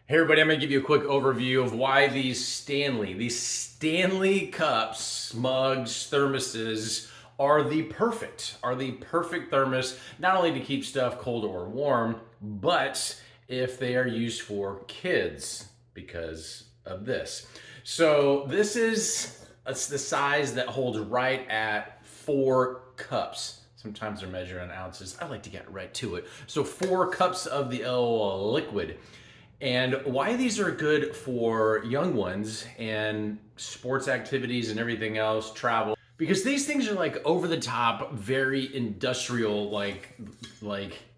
Hey everybody, I'm gonna give you a quick overview of why these Stanley cups, mugs, thermoses are the perfect thermos, not only to keep stuff cold or warm, but if they are used for kids because of this. So this is it's the size that holds right at 4 cups. Sometimes they're measured in ounces. I like to get right to it. So 4 cups of the liquid. And why these are good for young ones and sports activities and everything else, travel, because these things are like over the top, very industrial, like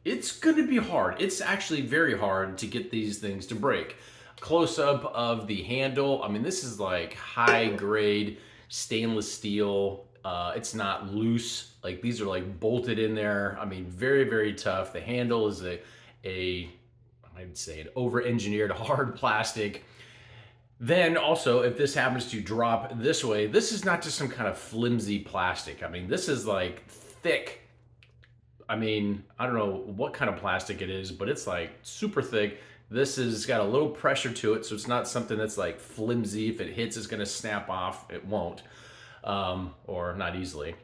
it's going to be hard. It's actually very hard to get these things to break. Close up of the handle. I mean, this is like high grade stainless steel. It's not loose. Like these are like bolted in there. I mean, very, very tough. The handle is a I'd say an over-engineered hard plastic. Then also, if this happens to drop this way, this is not just some kind of flimsy plastic. I mean, this is like thick. I mean, I don't know what kind of plastic it is, but it's like super thick. This has got a little pressure to it, so it's not something that's like flimsy. If it hits, it's gonna snap off. It won't, or not easily.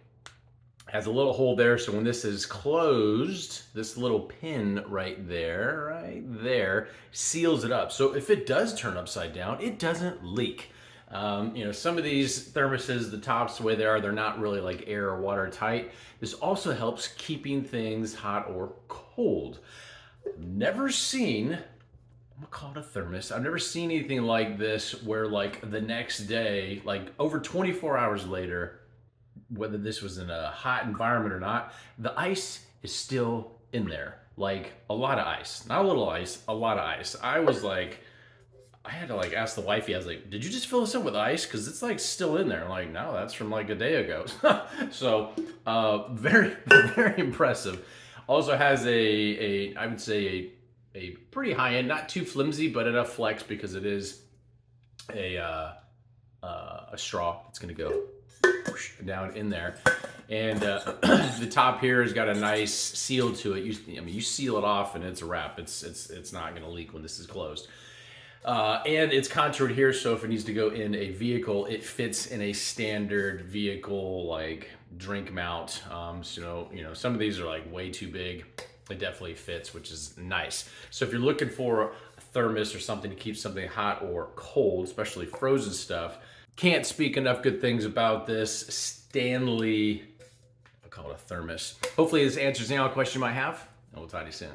Has a little hole there, so when this is closed, this little pin right there, seals it up. So if it does turn upside down, it doesn't leak. Some of these thermoses, the tops, the way they are, they're not really like air or water tight. This also helps keeping things hot or cold. Never seen, I'm gonna call it a thermos. I've never seen anything like this where like the next day, like over 24 hours later, whether this was in a hot environment or not, the ice is still in there. Like a lot of ice, not a little ice, a lot of ice. I had to like ask the wifey, I was like, did you just fill this up with ice? Cause it's like still in there. I'm like, no, that's from like a day ago. So, very, very impressive. Also has I would say a pretty high end, not too flimsy, but enough flex because it is a straw. It's going to go down in there, and the top here has got a nice seal to it. You seal it off and it's a wrap. It's not going to leak when this is closed. And it's contoured here, so if it needs to go in a vehicle, it fits in a standard vehicle like drink mount. Some of these are like way too big. It definitely fits, which is nice. So if you're looking for a thermos or something to keep something hot or cold, especially frozen stuff, can't speak enough good things about this Stanley, I'll call it a thermos. Hopefully this answers any other question you might have, and we'll talk to you soon.